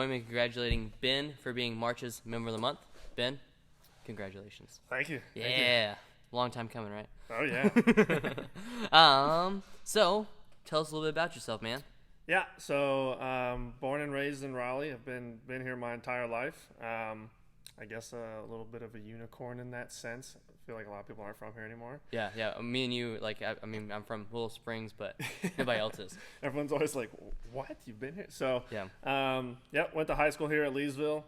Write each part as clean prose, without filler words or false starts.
Join me congratulating Ben for being March's Member of the Month. Ben, congratulations. Thank you. Yeah. Long time coming, right? Oh, yeah. So, tell us a little bit about yourself, man. Yeah, so born and raised in Raleigh. I've been here my entire life. I guess a little bit of a unicorn in that sense. I feel like a lot of people aren't from here anymore. Yeah. Me and you, I mean, I'm from Willow Springs, but nobody else is. Everyone's always like, what? You've been here? So, Yeah. went to high school here at Leesville.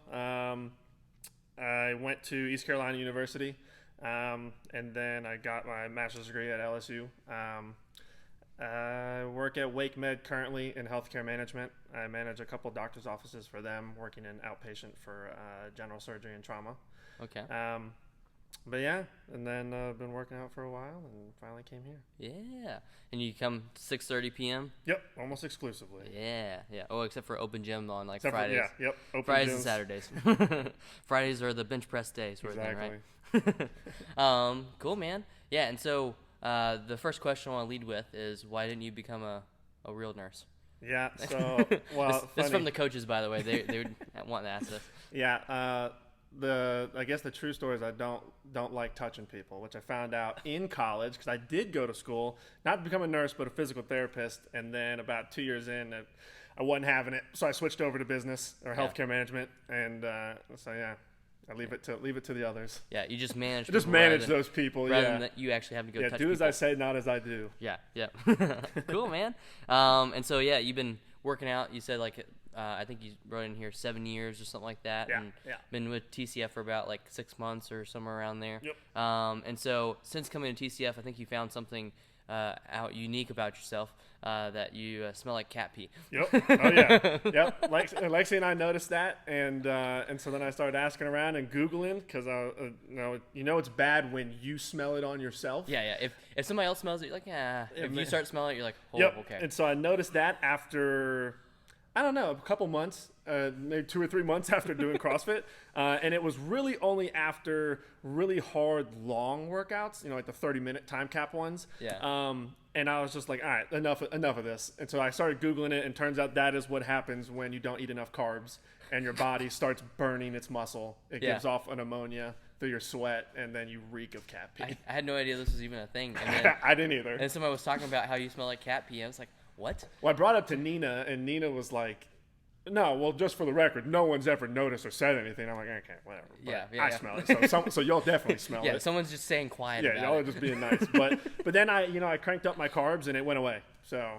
I went to East Carolina University, and then I got my master's degree at LSU. I work at Wake Med currently in healthcare management. I manage a couple doctor's offices for them, working in outpatient for general surgery and trauma. Okay. But yeah, and then I've been working out for a while and finally came here. Yeah. And you come 6:30 p.m.? Yep, almost exclusively. Yeah. Oh, except for open gym on Except Fridays. Open Fridays gyms. and Saturdays. Fridays are the bench press days. Exactly. Right? Cool, man. Yeah, and so the first question I want to lead with is, why didn't you become a real nurse? Yeah, so, well, this is from the coaches, by the way. They would want to ask this. Yeah, I guess the true story is I don't like touching people, which I found out in college because I did go to school, not to become a nurse, but a physical therapist. And then about 2 years in, I wasn't having it, so I switched over to business or healthcare management. And so yeah, I leave it to the others. Yeah, you just manage. Those people. Rather Yeah. than that you actually have to go. Yeah, touch do as people. I say, not as I do. Yeah. Cool, man. And so yeah, you've been working out. You said I think you wrote in here 7 years or something like that. Yeah, and yeah. Been with TCF for about 6 months or somewhere around there. Yep. And so since coming to TCF, I think you found something out unique about yourself, that you smell like cat pee. Yep. Oh yeah. Yep. Lexi and I noticed that, and so then I started asking around and Googling because it's bad when you smell it on yourself. Yeah. If somebody else smells it, you're like, yeah. If you start smelling it, you're like, oh, Yep. okay. And so I noticed that after, I don't know, a couple months, maybe 2 or 3 months after doing CrossFit. And it was really only after really hard, long workouts, like the 30-minute time cap ones. Yeah. And I was just like, all right, enough of this. And so I started Googling it, and turns out that is what happens when you don't eat enough carbs and your body starts burning its muscle. It gives off an ammonia through your sweat, and then you reek of cat pee. I had no idea this was even a thing. And then, I didn't either. And somebody was talking about how you smell like cat pee. I was like, what? Well, I brought it up to Nina, and Nina was like, no, well, just for the record, no one's ever noticed or said anything. I'm like, okay, whatever. But I smell it, so y'all definitely smell it. Yeah, someone's just saying quiet about y'all it. are just being nice. But then I cranked up my carbs, and it went away. So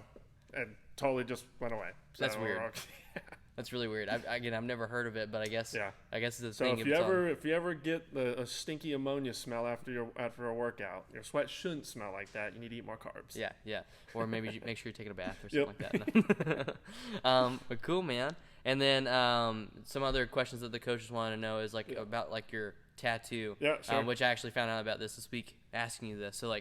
it totally just went away. So, That's weird. That's really weird. I've never heard of it, but I guess it's a so thing. So if you ever get a stinky ammonia smell after a workout, your sweat shouldn't smell like that. You need to eat more carbs. Yeah. Or maybe make sure you're taking a bath or something like that. But cool, man. And then some other questions that the coaches want to know is about your tattoo. Yeah, sure. Which I actually found out about this week asking you this. So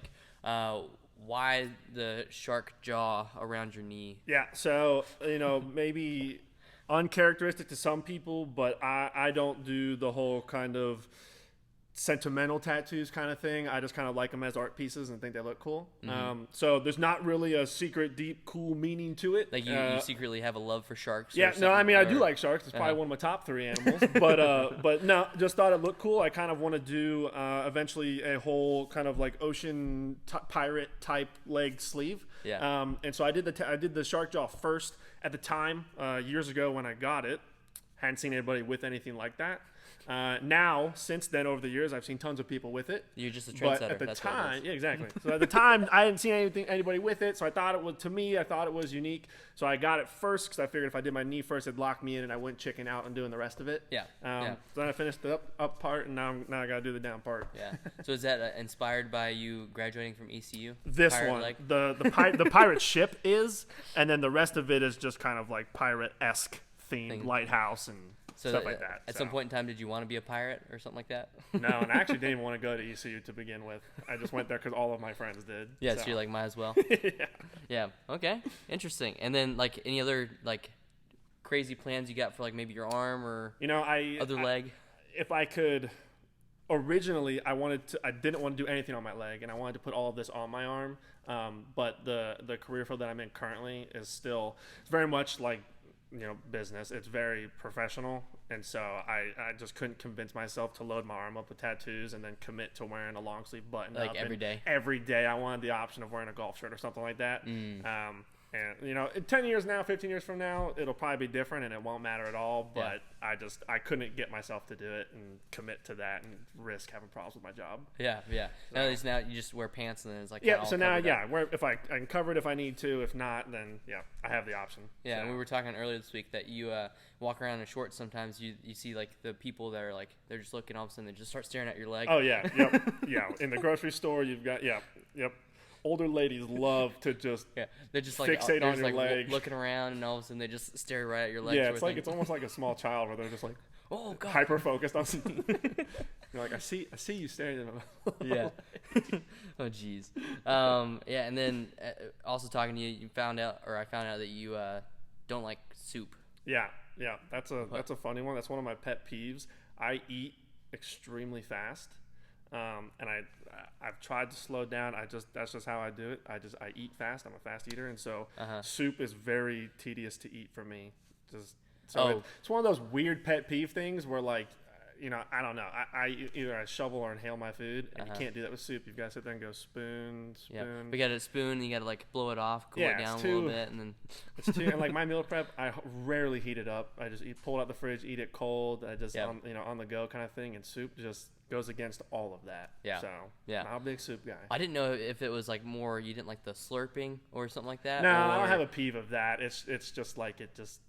why the shark jaw around your knee? Yeah. So maybe uncharacteristic to some people, but I don't do the whole kind of sentimental tattoos kind of thing. I just kind of like them as art pieces and think they look cool. Mm-hmm. So there's not really a secret, deep, cool meaning to it. You secretly have a love for sharks. Yeah, no, I mean I do like sharks. It's probably one of my top 3 animals. but no, just thought it looked cool. I kind of want to do eventually a whole kind of ocean pirate type leg sleeve. Yeah. And so I did the shark jaw first at the time years ago when I got it. Hadn't seen anybody with anything like that. Now, since then, over the years, I've seen tons of people with it. You're just a trendsetter. But at the That's time, yeah, exactly. So at the time, I hadn't seen anybody with it. So I thought it was unique. So I got it first because I figured if I did my knee first, it'd lock me in, and I wouldn't chicken out on doing the rest of it. Yeah. So then I finished the up part, and now I got to do the down part. Yeah. So is that inspired by you graduating from ECU? This Pirate one, leg? the pirate ship is, and then the rest of it is just kind of pirate-esque themed lighthouse and stuff like that. At some point in time, did you want to be a pirate or something like that? No, and I actually didn't even want to go to ECU to begin with. I just went there because all of my friends did. Yeah, so you're like, might as well. Yeah. Okay. Interesting. And then any other crazy plans you got for maybe your arm or other leg? If I could, originally I didn't want to do anything on my leg, and I wanted to put all of this on my arm. But the career field that I'm in currently is still very much business. It's very professional, and so I just couldn't convince myself to load my arm up with tattoos and then commit to wearing a long sleeve button Like up. every day? Every day I wanted the option of wearing a golf shirt or something like that. And in 10 years now, 15 years from now, it'll probably be different and it won't matter at all. But I couldn't get myself to do it and commit to that and risk having problems with my job. Yeah. So. At least now you just wear pants and then it's like so now if I can cover it if I need to. If not, then I have the option. Yeah, so. and we were talking earlier this week that you walk around in shorts. Sometimes you see like the people that are like they're just looking, all of a sudden they just start staring at your leg. Oh yeah, yep. In the grocery store, you've got yep. Older ladies love to just they're just like fixate they're on your leg, looking around, and all of a sudden they just stare right at your leg. Yeah, it's almost like a small child where they're just like, oh god, hyper focused on. You're like, I see you staring at them. Yeah. Oh jeez. And then also talking to you, I found out that you don't like soup. Yeah. That's a funny one. That's one of my pet peeves. I eat extremely fast. And I've tried to slow down. That's just how I do it. I eat fast. I'm a fast eater, and so soup is very tedious to eat for me. It's one of those weird pet peeve things where like, I don't know. Either I shovel or inhale my food, and you can't do that with soup. You've got to sit there and go spoon. Yeah, we got a spoon. And you got to like blow it off, cool it down a little bit, and then it's too. And like my meal prep, I rarely heat it up. I just pull it out the fridge, eat it cold. I just on the go kind of thing. And soup just goes against all of that. Yeah. So I'm a big soup guy. I didn't know if it was like more you didn't like the slurping or something like that. No, I don't have a peeve of that. It's just like it doesn't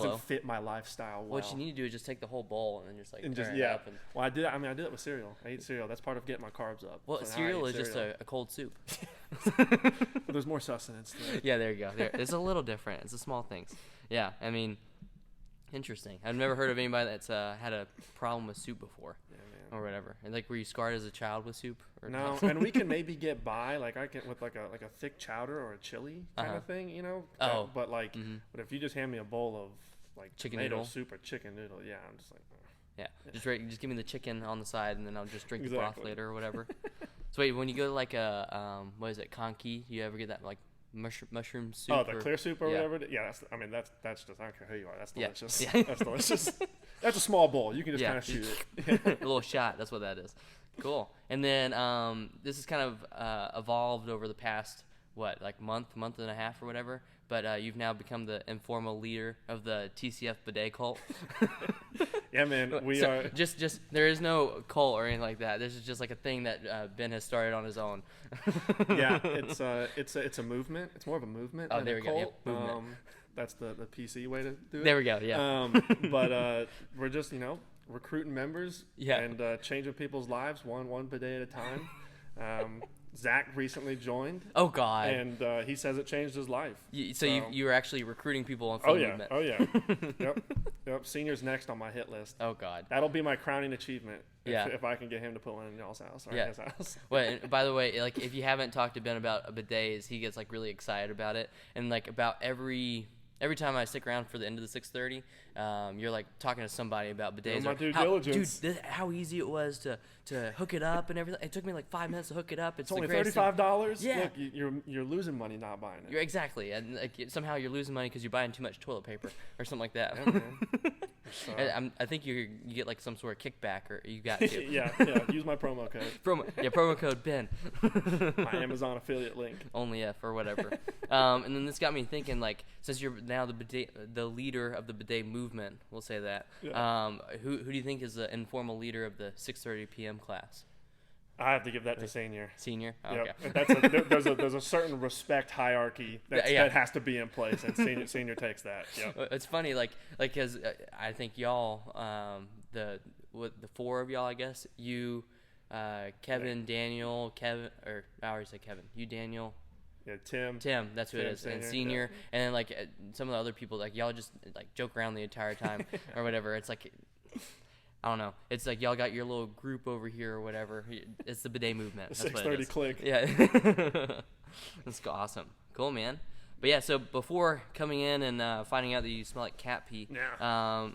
slow. Fit my lifestyle well. What you need to do is just take the whole bowl and then just like turn it up. Well, I did it with cereal. I eat cereal. That's part of getting my carbs up. Well, so cereal is just a cold soup. But there's more sustenance to it. Yeah, there you go. It's a little different. It's the small things. Yeah, I mean, interesting. I've never heard of anybody that's had a problem with soup before. Or whatever. And like, were you scarred as a child with soup? Or no, and we can maybe get by. Like I can with like a thick chowder or a chili kind of thing, But like, but if you just hand me a bowl of like chicken tomato noodle soup or chicken noodle, I'm just like, just give me the chicken on the side, and then I'll just drink the broth later or whatever. So wait, when you go to like a what is it, Conky? You ever get that like mushroom soup? Oh, the clear soup or whatever. Yeah, that's just I don't care who you are. That's delicious. Yeah. That's delicious. That's a small bowl. You can just kind of shoot it. A little shot. That's what that is. Cool. And then this has kind of evolved over the past month and a half or whatever. But you've now become the informal leader of the TCF bidet cult. Yeah, man. We are just there is no cult or anything like that. This is just like a thing that Ben has started on his own. Yeah, it's a movement. It's more of a movement. Oh, there we go. Yep, movement. That's the PC way to do it. There we go. Yeah. But we're just recruiting members and changing people's lives one bidet at a time. Zach recently joined. Oh God! And he says it changed his life. You were actually recruiting people on full movement. Oh yeah. Yep. Senior's next on my hit list. Oh God! That'll be my crowning achievement. If I can get him to put one in y'all's house or his house. Well, and by the way, like if you haven't talked to Ben about bidets, he gets like really excited about it, and like about every time I stick around for the end of the 6:30, you're like talking to somebody about bidets. My due diligence. Dude, how easy it was to hook it up and everything. It took me like 5 minutes to hook it up. It's only $35. Yeah. Look, you're losing money not buying it. Exactly, and like, somehow you're losing money because you're buying too much toilet paper or something like that. Yeah, man. So. I think you get like some sort of kickback, or you got to. yeah. Use my promo code. Promo code Ben. My Amazon affiliate link. Only F or whatever. And then this got me thinking, like, since you're now the leader of the bidet movement, we'll say that. Yeah. Who do you think is the informal leader of the 6:30 p.m. class? I have to give that to senior. Senior? Oh, yep. Okay. There's a certain respect hierarchy that has to be in place, and senior takes that. Yep. It's funny, like because I think y'all, the four of y'all, I guess you, Kevin, Daniel, I already said Kevin. You, Daniel. Yeah, Tim. That's who it is. And senior, and then like some of the other people, like y'all just like joke around the entire time or whatever. It's like, I don't know. It's like y'all got your little group over here or whatever. It's the bidet movement. The 6:30 click. Yeah. That's awesome. Cool, man. But yeah, so before coming in and finding out that you smell like cat pee, well,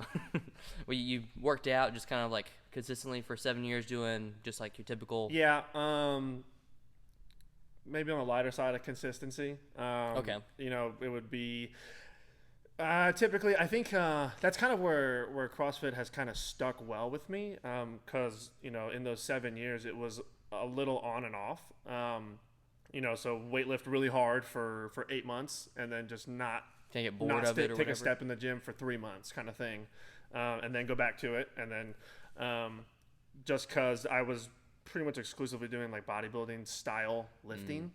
you worked out just kind of like consistently for 7 years doing just like your typical. Yeah. Maybe on the lighter side of consistency. Okay. It would be Typically, I think that's kind of where CrossFit has kind of stuck well with me, because in those 7 years it was a little on and off. So weightlift really hard for 8 months, and then just not Can't get bored of it or take whatever. a step in the gym for 3 months, kind of thing, and then go back to it, and then just because I was pretty much exclusively doing like bodybuilding style lifting.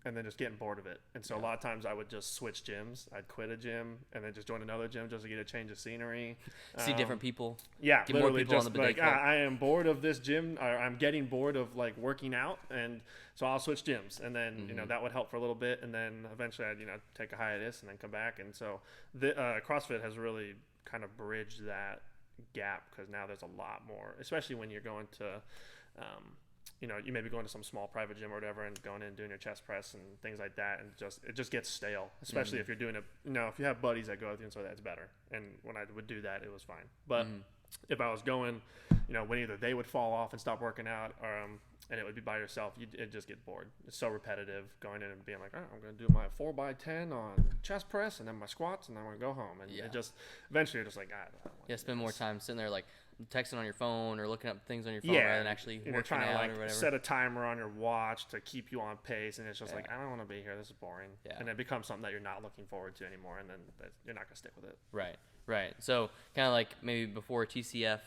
And then just getting bored of it. And so a lot of times I would just switch gyms. I'd quit a gym and then just join another gym just to get a change of scenery. See different people. Yeah, Get more literally people just on the like, club. I am bored of this gym. Or I'm getting bored of like working out. And so I'll switch gyms. And then, that would help for a little bit. And then eventually I'd, take a hiatus and then come back. And so the CrossFit has really kind of bridged that gap, because now there's a lot more, especially when you're going to, you may be going to some small private gym or whatever and going in and doing your chest press and things like that, and it just gets stale, especially if you're doing if you have buddies that go with you, and so that's better. And when I would do that, it was fine. But if I was going, when either they would fall off and stop working out, or and it would be by yourself, it'd just get bored. It's so repetitive going in and being like, I'm going to do my 4x10 on chest press and then my squats, and then I'm going to go home. And it just, eventually you're just like, I don't want to spend more time sitting there like texting on your phone or looking up things on your phone Yeah, rather than actually working trying to out like or whatever. set a timer on your watch to keep you on pace, and it's just like, I don't want to be here. This is boring. Yeah. And it becomes something that you're not looking forward to anymore, and then you're not going to stick with it. Right. So kind of like maybe before TCF,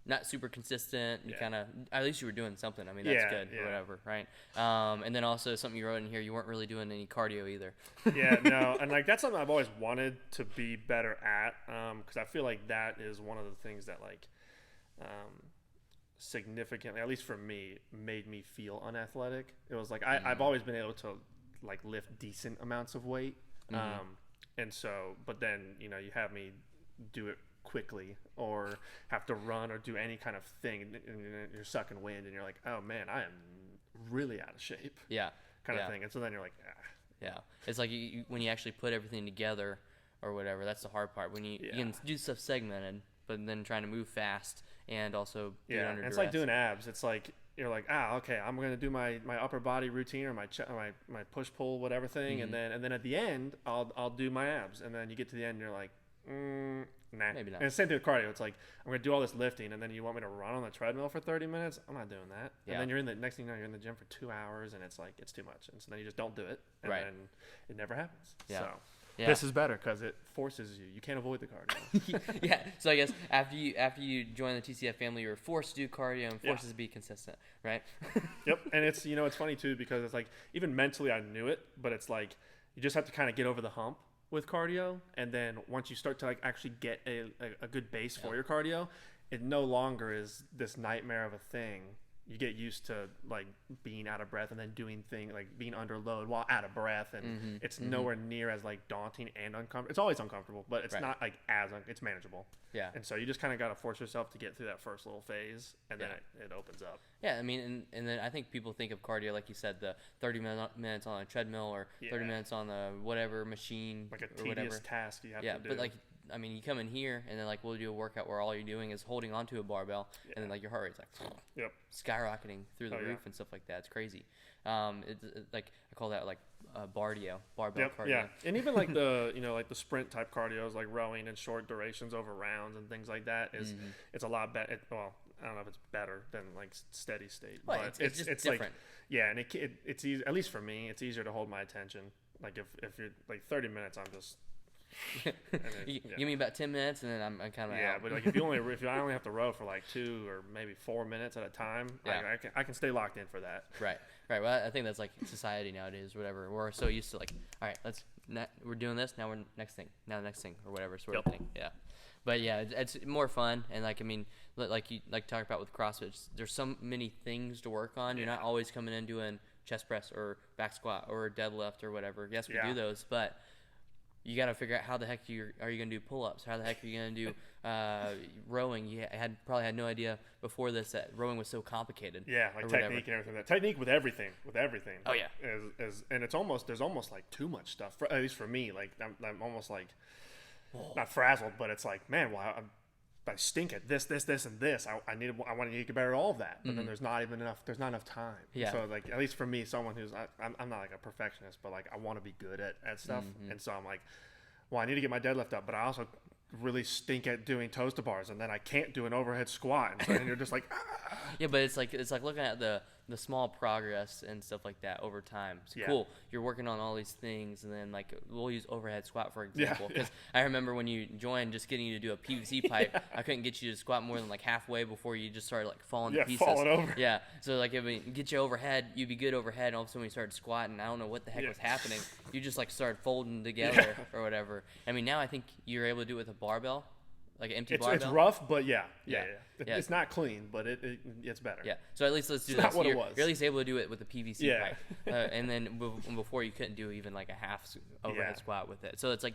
not super consistent. You kind of, at least you were doing something. I mean, that's good or whatever, right? And then also something you wrote in here, you weren't really doing any cardio either. Yeah, no, and like that's something I've always wanted to be better at, because I feel like that is one of the things that like significantly, at least for me, made me feel unathletic. It was like I've always been able to like lift decent amounts of weight, and so, but then you have me do it quickly or have to run or do any kind of thing, and you're sucking wind and you're like, oh man, I am really out of shape, kind of thing. And so then you're like, It's like when you actually put everything together or whatever, that's the hard part, when you can do stuff segmented, but then trying to move fast and also do it under it's duress. like doing abs. It's like you're like, okay, I'm gonna do my upper body routine or my push pull whatever thing, and then at the end I'll do my abs, and then you get to the end and you're like, nah. Maybe not. And the same thing with cardio. It's like, I'm gonna do all this lifting, and then you want me to run on the treadmill for 30 minutes? I'm not doing that. And then you're in the next thing you know, you're in the gym for 2 hours, and it's like, it's too much, and so then you just don't do it, and then it never happens. So this is better because it forces you. You can't avoid the cardio. So I guess after you join the TCF family, you were forced to do cardio and forced to be consistent, right? Yep. And it's it's funny too, because it's like, even mentally I knew it, but it's like you just have to kind of get over the hump with cardio, and then once you start to like actually get a good base for your cardio, it no longer is this nightmare of a thing. You get used to like being out of breath and then doing things like being under load while out of breath, and it's nowhere near as like daunting and uncomfortable. It's always uncomfortable, but it's not like it's manageable. Yeah. And so you just kind of got to force yourself to get through that first little phase, and then it opens up. Yeah, I mean, and then I think people think of cardio, like you said, the 30 minutes on a treadmill or 30 minutes on the whatever machine, like a or whatever tedious task you have to do. Yeah, but like, I mean, you come in here and then like we'll do a workout where all you're doing is holding onto a barbell, and then like your heart rate's like skyrocketing through the roof and stuff like that. It's crazy. Like I call that like barbell cardio. Yeah, and even like the like the sprint type cardios, like rowing and short durations over rounds and things like that, is it's a lot better. Well, I don't know if it's better than like steady state, well, but it's just like different. and it's easy, at least for me, it's easier to hold my attention. Like if you're like 30 minutes, I'm just give me about 10 minutes and then I'm kind of out. But like if I only have to row for like 2 or maybe 4 minutes at a time, I can stay locked in for that. Right. Well, I think that's like society nowadays, whatever. We're so used to like, all right, we're doing this, now we're next thing, now the next thing, or whatever sort of thing. Yeah. But yeah, it's more fun, and like, I mean, like you like talk about with CrossFit, there's so many things to work on. You're not always coming in doing chest press or back squat or deadlift or whatever. Yes, we do those, but you got to figure out how the heck are you going to do pull-ups? How the heck are you going to do rowing? You probably had no idea before this that rowing was so complicated. Yeah, like technique and everything. Technique with everything. Oh yeah. And there's almost like too much stuff. At least for me, like I'm almost like not frazzled, but it's like, man, well, I stink at this, and this. I want to get better at all of that, but then there's not enough time. Yeah. So like, at least for me, someone who's I'm not like a perfectionist, but like I want to be good at stuff, and so I'm like, well, I need to get my deadlift up, but I also really stink at doing toes to bars, and then I can't do an overhead squat. And, so, and you're just like, ah. Yeah, but it's like looking at the small progress and stuff like that over time. It's Yeah. cool. You're working on all these things, and then like we'll use overhead squat for example. Yeah. Because I remember when you joined, just getting you to do a PVC pipe, I couldn't get you to squat more than like halfway before you just started like falling to pieces. Falling over. Yeah. So like if we get you overhead, you'd be good overhead, and all of a sudden when you started squatting, I don't know what the heck was happening. You just like started folding together or whatever. I mean, now I think you're able to do it with a barbell. Like an empty barbell? It's rough, but yeah. Yeah. It's not clean, but it's better. Yeah. So at least let's do It's that. not what it was. You're at least able to do it with a PVC Yeah. pipe. And then before you couldn't do even like a half overhead squat with it. So it's like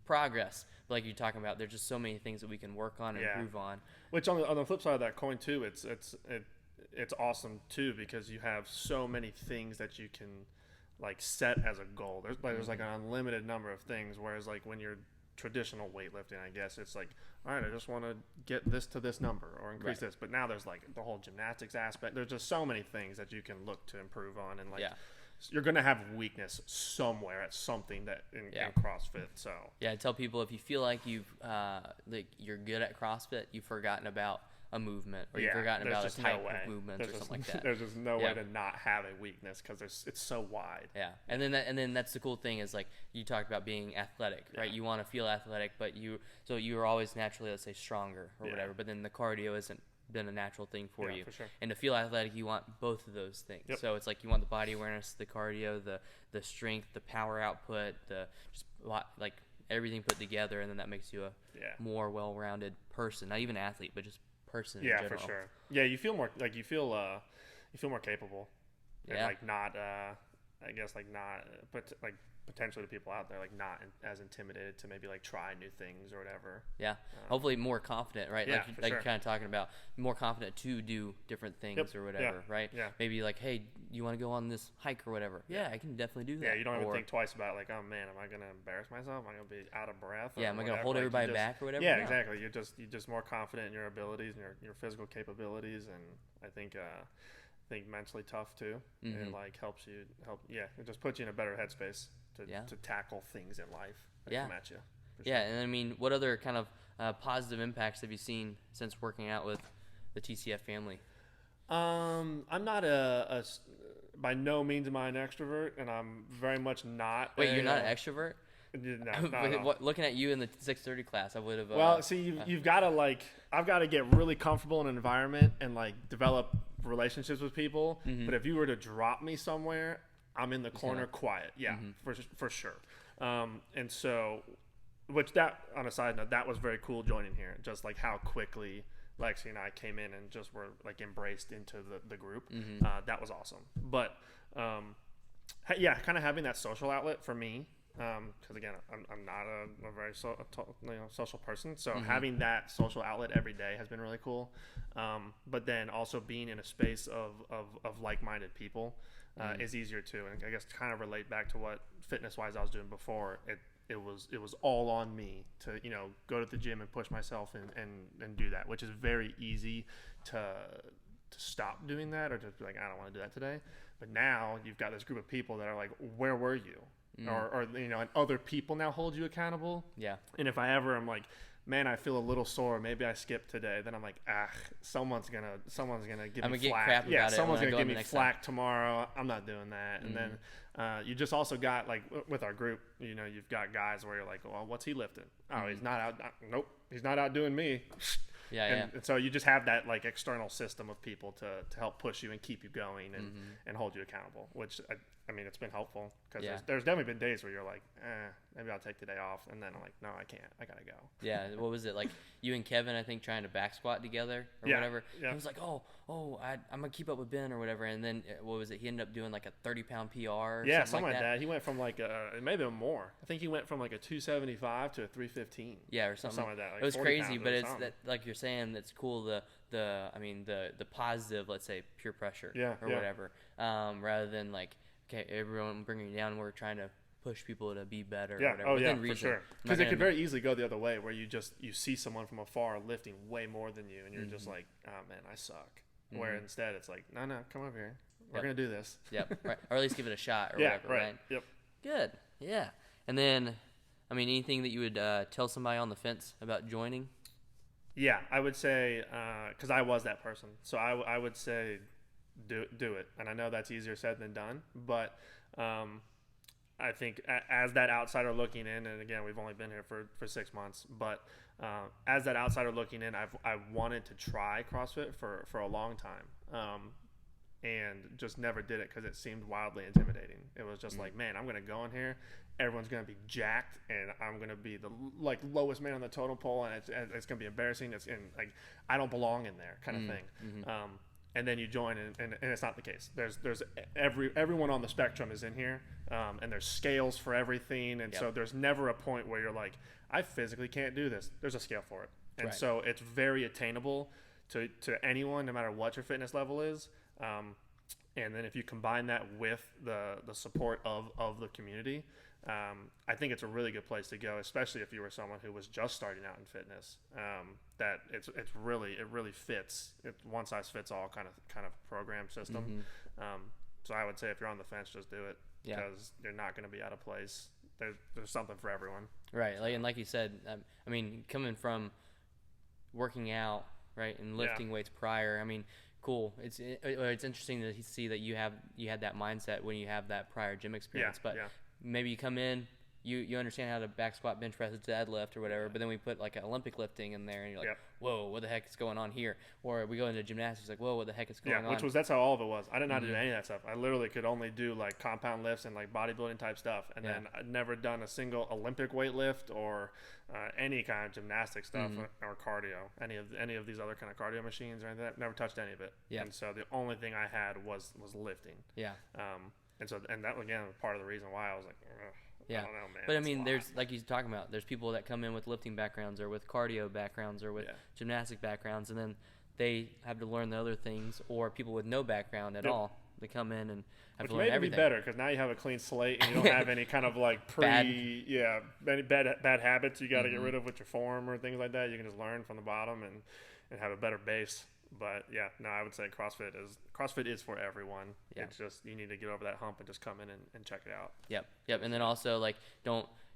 progress. But like you're talking about, there's just so many things that we can work on and improve on. Which on the flip side of that coin too, it's awesome too, because you have so many things that you can like set as a goal. There's like an unlimited number of things, whereas like when you're traditional weightlifting, I guess it's like, all right, I just want to get this to this number or increase this. But now there's like the whole gymnastics aspect. There's just so many things that you can look to improve on, and like you're gonna have weakness somewhere at something that in CrossFit. So I tell people, if you feel like you're good at CrossFit, you've forgotten about a movement, or you've forgotten about a type of movements or something like that. There's just no way to not have a weakness, because it's so wide. Yeah, and then that's the cool thing is like you talked about being athletic, right? You want to feel athletic, but you're always naturally, let's say, stronger or whatever. But then the cardio isn't been a natural thing for you. For sure. And to feel athletic, you want both of those things. So it's like you want the body awareness, the cardio, the strength, the power output, the just like everything put together, and then that makes you a more well-rounded person, not even athlete, but just person in general. For sure. Yeah, you feel more more capable. And like not I guess like not but like potentially to people out there, like not as intimidated to maybe like try new things or whatever. Hopefully more confident, right? Like you're kind of talking about, more confident to do different things or whatever, right? Maybe like, hey, you want to go on this hike or whatever? I can definitely do that. Yeah, you don't even think twice about like, oh man, am I gonna embarrass myself? Am I gonna be out of breath? Am I gonna hold everybody back or whatever? Yeah, exactly. You're just more confident in your abilities and your physical capabilities, and I think mentally tough too. It like helps you it just puts you in a better headspace to tackle things in life that come at you. And I mean, what other kind of positive impacts have you seen since working out with the TCF family? I'm not by no means am I an extrovert, and I'm very much not. Wait, you're not an extrovert? No, looking at you in the 6:30 class, I would have. Well, see, you've got to I've got to get really comfortable in an environment and like develop relationships with people. But if you were to drop me somewhere, I'm in the corner, quiet. Yeah, for sure. And so, which that on a side note, that was very cool joining here. Just like how quickly Lexi and I came in and just were like embraced into the group. That was awesome. But kind of having that social outlet for me. Because again, I'm not a very social person, so having that social outlet every day has been really cool. But then also being in a space of like-minded people is easier too. And I guess to kind of relate back to what fitness-wise I was doing before, it was all on me to go to the gym and push myself and do that, which is very easy to stop doing that or to be like, I don't want to do that today. But now you've got this group of people that are like, where were you? Or and other people now hold you accountable. Yeah. And if I ever am like, man, I feel a little sore, maybe I skipped today, then I'm like, someone's gonna give me flack. Yeah, someone's gonna give me flack tomorrow. I'm not doing that. And then you just also got like with our group, you've got guys where you're like, well, what's he lifting? Oh, he's not out. Nope, he's not outdoing me. And so you just have that like external system of people to help push you and keep you going and hold you accountable, which I mean, it's been helpful because there's definitely been days where you're like, maybe I'll take the day off. And then I'm like, no, I can't. I got to go. Yeah. What was it? Like you and Kevin, I think, trying to back squat together or whatever. Yeah. He was like, I'm going to keep up with Ben or whatever. And then what was it? He ended up doing like a 30-pound PR or something like that. He went from like it may have been more. I think he went from like a 275 to a 315. Yeah, or something like that. Like it was crazy, but it's that, like you're saying, that's cool. The positive, let's say, peer pressure or whatever, rather than like, okay, everyone bringing you down. We're trying to push people to be better. Yeah. Or whatever. Oh yeah, for sure. Because it could very easily go the other way, where you see someone from afar lifting way more than you, and you're just like, oh man, I suck. Where instead it's like, no, come over here. We're gonna do this. Yep. Right. Or at least give it a shot or whatever. Right. Yep. Good. Yeah. And then I mean, anything that you would tell somebody on the fence about joining? Yeah, I would say, because I was that person, so I would say do it. And I know that's easier said than done, but I think as that outsider looking in, and again, we've only been here for 6 months, but as that outsider looking in, I've wanted to try CrossFit for a long time, and just never did it because it seemed wildly intimidating. It was just like, man, I'm gonna go in here, everyone's gonna be jacked, and I'm gonna be the lowest man on the totem pole, and it's gonna be embarrassing. It's like I don't belong in there, kind of thing. And then you join, and it's not the case. There's everyone on the spectrum is in here, and there's scales for everything, and so there's never a point where you're like, I physically can't do this. There's a scale for it, and so it's very attainable to anyone, no matter what your fitness level is. And then if you combine that with the support of the community, I think it's a really good place to go, especially if you were someone who was just starting out in fitness. That it really fits. It's one size fits all kind of program system. So I would say if you're on the fence, just do it, because you're not going to be out of place. There's something for everyone. Right, and like you said, I mean, coming from working out, right, and lifting weights prior, I mean, cool. It's interesting to see that you had that mindset when you have that prior gym experience. But maybe you come in, you understand how to back squat, bench press, deadlift, or whatever. But then we put like an Olympic lifting in there, and you're like, whoa, what the heck is going on here? Or we go into gymnastics, like, whoa, what the heck is going on? That's how all of it was. I didn't know how to do any of that stuff. I literally could only do like compound lifts and like bodybuilding type stuff, and then I'd never done a single Olympic weight lift or any kind of gymnastic stuff or cardio, any of these other kind of cardio machines or anything. I've never touched any of it. And so the only thing I had was lifting. And that again was part of the reason why I was like, I don't know, man. But I mean, there's, like you're talking about, there's people that come in with lifting backgrounds or with cardio backgrounds or with gymnastic backgrounds, and then they have to learn the other things, or people with no background at all. They come in and have to learn everything. Which may be better, because now you have a clean slate and you don't have any kind of like any bad habits you got to get rid of with your form or things like that. You can just learn from the bottom and have a better base. But I would say CrossFit is for everyone. It's just you need to get over that hump and just come in and check it out. Yep. And then also, like,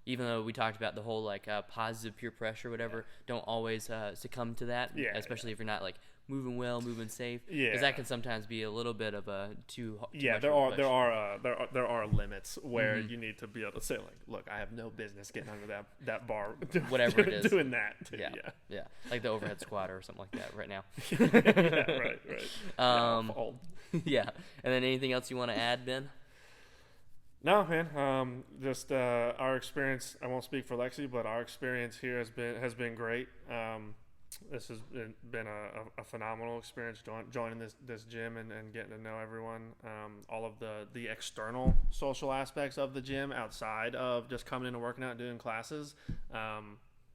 even though we talked about the whole like positive peer pressure, whatever, don't always succumb to that. Especially if you're not like moving well, moving safe. Because that can sometimes be a little bit of a too much there are limits where you need to be able to say, like, look, I have no business getting under that bar, whatever it is, doing that. Like the overhead squat or something like that right now. Right. And then anything else you want to add, Ben? No, man. Just our experience. I won't speak for Lexi, but our experience here has been great. This has been a phenomenal experience joining this gym and getting to know everyone. All of the external social aspects of the gym outside of just coming in and working out and doing classes.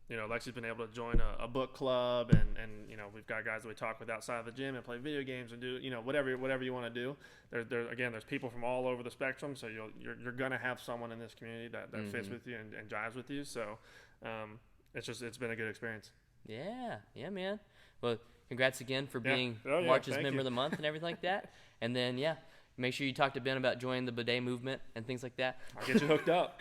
Lexi's been able to join a book club, and we've got guys that we talk with outside of the gym and play video games and do whatever you want to do. There's people from all over the spectrum, so you're gonna have someone in this community that fits with you and jives with you. So it's been a good experience. Yeah, man. Well, congrats again for being March's Member of the Month and everything like that. And then, make sure you talk to Ben about joining the bidet movement and things like that. I'll get you hooked up.